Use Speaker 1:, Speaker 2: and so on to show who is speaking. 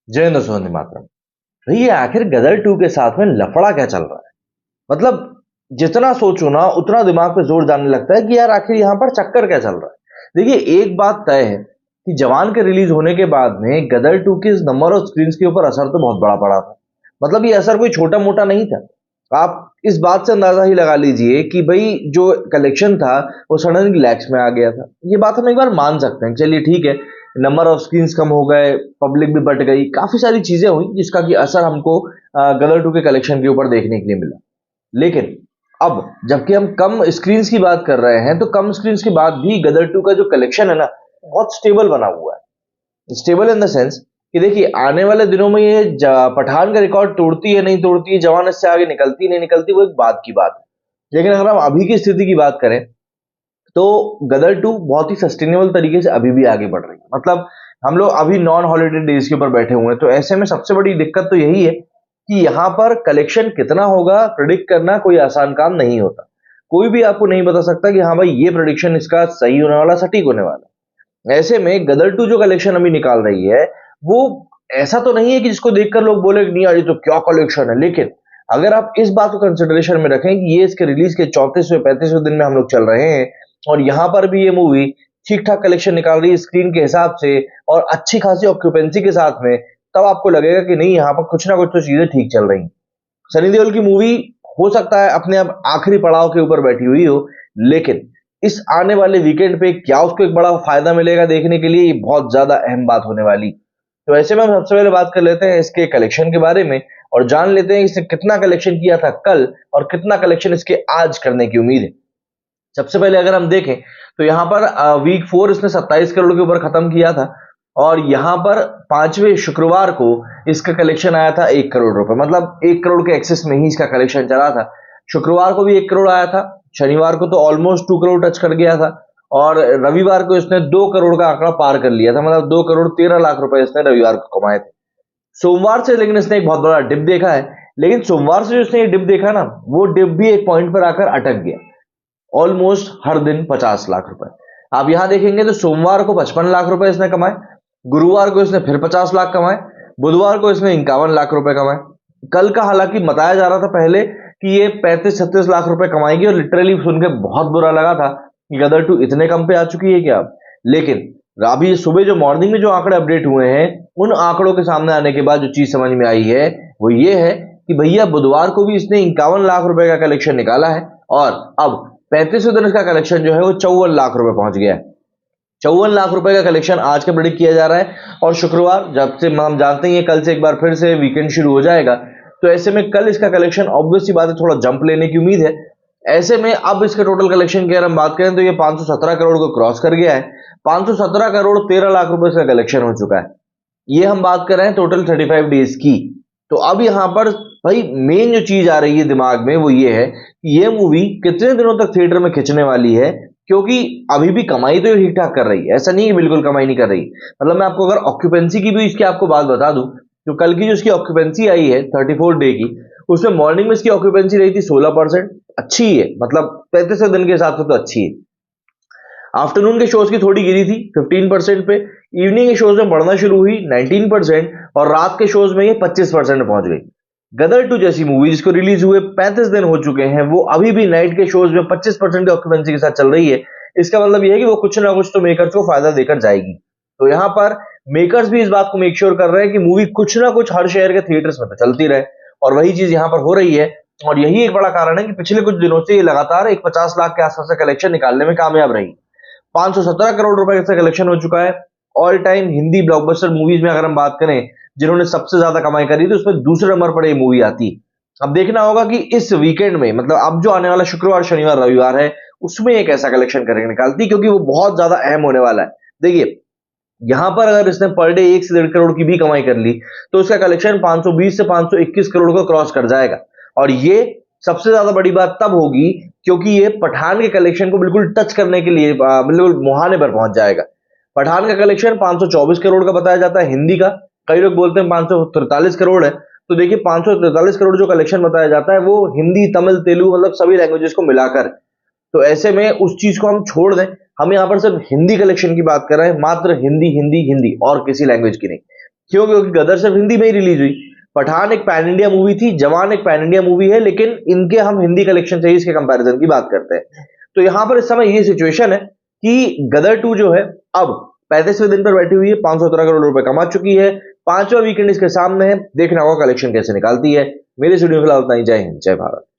Speaker 1: जय सोनी मातरम। भैया आखिर गदर 2 के साथ में लफड़ा क्या चल रहा है? मतलब जितना सोचो ना उतना दिमाग पे जोर जाने लगता है कि यार आखिर यहाँ पर चक्कर क्या चल रहा है। देखिए एक बात तय है कि जवान के रिलीज होने के बाद में गदर 2 के नंबर ऑफ स्क्रीन के ऊपर असर तो बहुत बड़ा पड़ा था। मतलब ये असर कोई छोटा मोटा नहीं था। आप इस बात से अंदाजा ही लगा लीजिए कि भाई जो कलेक्शन था वो सडनली लैक्स में आ गया था। ये बात हम एक बार मान सकते हैं, चलिए ठीक है, नंबर ऑफ स्क्रीन कम हो गए, पब्लिक भी बढ़ गई, काफी सारी चीजें हुई जिसका कि असर हमको गदर 2 के कलेक्शन के ऊपर देखने के लिए मिला। लेकिन अब जबकि हम कम स्क्रीन की बात कर रहे हैं तो कम स्क्रीन के बाद भी गदर 2 का जो कलेक्शन है ना बहुत स्टेबल बना हुआ है। स्टेबल इन द सेंस कि देखिए आने वाले दिनों में ये पठान का रिकॉर्ड तोड़ती है नहीं तोड़ती है, जवान इससे आगे निकलती है नहीं निकलती, वो एक बात की बात है। लेकिन अगर हम अभी की स्थिति की बात करें तो गदर 2 बहुत ही सस्टेनेबल तरीके से अभी भी आगे बढ़ रही है। मतलब हम लोग अभी नॉन हॉलीडे डेज के ऊपर बैठे हुए हैं, तो ऐसे में सबसे बड़ी दिक्कत तो यही है कि यहाँ पर कलेक्शन कितना होगा प्रिडिक्ट करना कोई आसान काम नहीं होता। कोई भी आपको नहीं बता सकता कि हाँ भाई ये प्रिडिक्शन इसका सही होने वाला, सटीक होने वाला। ऐसे में गदर 2 जो कलेक्शन अभी निकाल रही है वो ऐसा तो नहीं है कि जिसको देखकर लोग बोले कि नहीं यार ये तो क्या कलेक्शन है। लेकिन अगर आप इस बात को कंसिडरेशन में रखें कि ये इसके रिलीज के 34वें 35वें दिन में हम लोग चल रहे हैं और यहां पर भी ये मूवी ठीक ठाक कलेक्शन निकाल रही है स्क्रीन के हिसाब से और अच्छी खासी ऑक्यूपेंसी के साथ में, तब आपको लगेगा कि नहीं यहाँ पर कुछ ना कुछ तो चीजें ठीक चल रही हैं। सनी देओल की मूवी हो सकता है अपने आप आखिरी पड़ाव के ऊपर बैठी हुई हो, लेकिन इस आने वाले वीकेंड पे क्या उसको एक बड़ा फायदा मिलेगा देखने के लिए, ये बहुत ज्यादा अहम बात होने वाली। तो ऐसे में हम सबसे पहले बात कर लेते हैं इसके कलेक्शन के बारे में और जान लेते हैं इसने कितना कलेक्शन किया था कल और कितना कलेक्शन इसके आज करने की उम्मीद है। सबसे पहले अगर हम देखें तो यहाँ पर वीक 4 इसने 27 करोड़ के ऊपर खत्म किया था और यहाँ पर 5वें शुक्रवार को इसका कलेक्शन आया था 1 करोड़ रुपए। मतलब 1 करोड़ के एक्सेस में ही इसका कलेक्शन चला था। शुक्रवार को भी 1 करोड़ आया था, शनिवार को तो ऑलमोस्ट 2 करोड़ टच कर गया था और रविवार को इसने 2 करोड़ का आंकड़ा पार कर लिया था। मतलब 2 करोड़ 13 लाख रुपए इसने रविवार को कमाए थे। सोमवार से लेकिन इसने एक बहुत बड़ा डिप देखा है, लेकिन सोमवार से जो इसने ये डिप देखा ना वो डिप भी एक पॉइंट पर आकर अटक गया। ऑलमोस्ट हर दिन 50 लाख रुपए। आप यहां देखेंगे तो सोमवार को 55 लाख रुपए इसने कमाए, गुरुवार को इसने फिर 50 लाख कमाए, बुधवार को इसने 51 लाख रुपए कमाए। कल का हालांकि बताया जा रहा था पहले कि ये 35-36 लाख रुपए कमाएगी और लिटरली सुन के बहुत बुरा लगा था कि गदर 2 इतने कम पे आ चुकी है क्या। लेकिन अभी सुबह जो मॉर्निंग में जो आंकड़े अपडेट हुए हैं उन आंकड़ों के सामने आने के बाद जो चीज समझ में आई है वो ये है कि भैया बुधवार को भी इसने 51 लाख रुपए का कलेक्शन निकाला है और अब 35वें दिन इसका कलेक्शन जो है वो 54 लाख रुपए पहुंच गया है। 54 लाख रुपए का कलेक्शन आज का प्रेडिक्ट किया जा रहा है और शुक्रवार जब से हम जानते ही हैं कल से एक बार फिर से वीकेंड शुरू हो जाएगा, तो ऐसे में कल इसका कलेक्शन ऑब्वियस सी बात है थोड़ा जंप लेने की उम्मीद है। ऐसे में अब इसके टोटल कलेक्शन की अगर हम बात करें तो ये 517 करोड़ को क्रॉस कर गया है। 517 करोड़ 13 लाख रुपए इसका कलेक्शन हो चुका है। ये हम बात कर रहे हैं टोटल 35 डेज की। तो अब यहां पर भाई मेन जो चीज आ रही है दिमाग में वो ये है कि ये मूवी कितने दिनों तक थिएटर में खिंचने वाली है, क्योंकि अभी भी कमाई तो ठीक ठाक कर रही है, ऐसा नहीं है बिल्कुल कमाई नहीं कर रही। मतलब मैं आपको अगर ऑक्यूपेंसी की भी इसकी आपको बात बता दूं तो कल की जो इसकी ऑक्यूपेंसी आई है 34 डे की, उसमें मॉर्निंग में इसकी ऑक्यूपेंसी रही थी 16%। अच्छी है, मतलब 35वें दिन के हिसाब से तो अच्छी है। आफ्टरनून के शोज की थोड़ी गिरी थी 15% पे, इवनिंग के शोज में बढ़ना शुरू हुई 19% और रात के शोज में ये 25% पहुंच गई। गदर 2 जैसी मूवी जिसको रिलीज हुए 35 दिन हो चुके हैं वो अभी भी नाइट के शोज में 25% की ऑक्यूपेंसी के साथ चल रही है। इसका मतलब यह है कि वो कुछ ना कुछ तो मेकर्स को फायदा देकर जाएगी। तो यहां पर मेकर्स भी इस बात को मेक श्योर कर रहे हैं कि मूवी कुछ ना कुछ हर शहर के थिएटर्स में तो चलती रहे और वही चीज यहां पर हो रही है। और यही एक बड़ा कारण है कि पिछले कुछ दिनों से ये लगातार एक 50 लाख के आसपास का कलेक्शन निकालने में कामयाब रही। 517 करोड़ रुपए का कलेक्शन हो चुका है। All time Hindi blockbuster movies में अगर हम बात करें जिन्होंने सबसे ज्यादा कमाई करी तो उसमें दूसरे नंबर पर ये मूवी आती है। अब देखना होगा कि इस वीकेंड में, मतलब अब जो आने वाला शुक्रवार शनिवार रविवार है उसमें एक ऐसा कलेक्शन करके निकालती है, क्योंकि वो बहुत ज्यादा अहम होने वाला है। देखिए यहां पर अगर इसने पर डे 1 से 1.5 करोड़ की भी कमाई कर ली तो इसका कलेक्शन 520 से 521 करोड़ को क्रॉस कर जाएगा। और ये सबसे ज्यादा बड़ी बात तब होगी क्योंकि ये पठान के कलेक्शन को बिल्कुल टच करने के लिए बिल्कुल मुहाने पर पहुंच जाएगा। पठान का कलेक्शन 524 करोड़ का बताया जाता है हिंदी का, कई लोग बोलते हैं 543 करोड़ है। तो देखिए 543 करोड़ जो कलेक्शन बताया जाता है वो हिंदी तमिल तेलुगु मतलब सभी लैंग्वेजेस को मिलाकर। तो ऐसे में उस चीज को हम छोड़ दें, हम यहां पर सिर्फ हिंदी कलेक्शन की बात कर रहे हैं, मात्र हिंदी हिंदी हिंदी और किसी लैंग्वेज की नहीं। क्यों? क्योंकि गदर सिर्फ हिंदी में ही रिलीज हुई। पठान एक पैन इंडिया मूवी थी, जवान एक पैन इंडिया मूवी है, लेकिन इनके हम हिंदी कलेक्शन से ही इसके कंपैरिजन की बात करते हैं। तो यहां पर इस समय ये सिचुएशन है कि गदर 2 जो है अब 35वें दिन पर बैठी हुई है, 517 करोड़ रुपए कमा चुकी है, 5वां वीकेंड इसके सामने है, देखना होगा कलेक्शन कैसे निकालती है। मेरे स्टूडियो फिलहाल उतना ही। जय हिंद, जय भारत।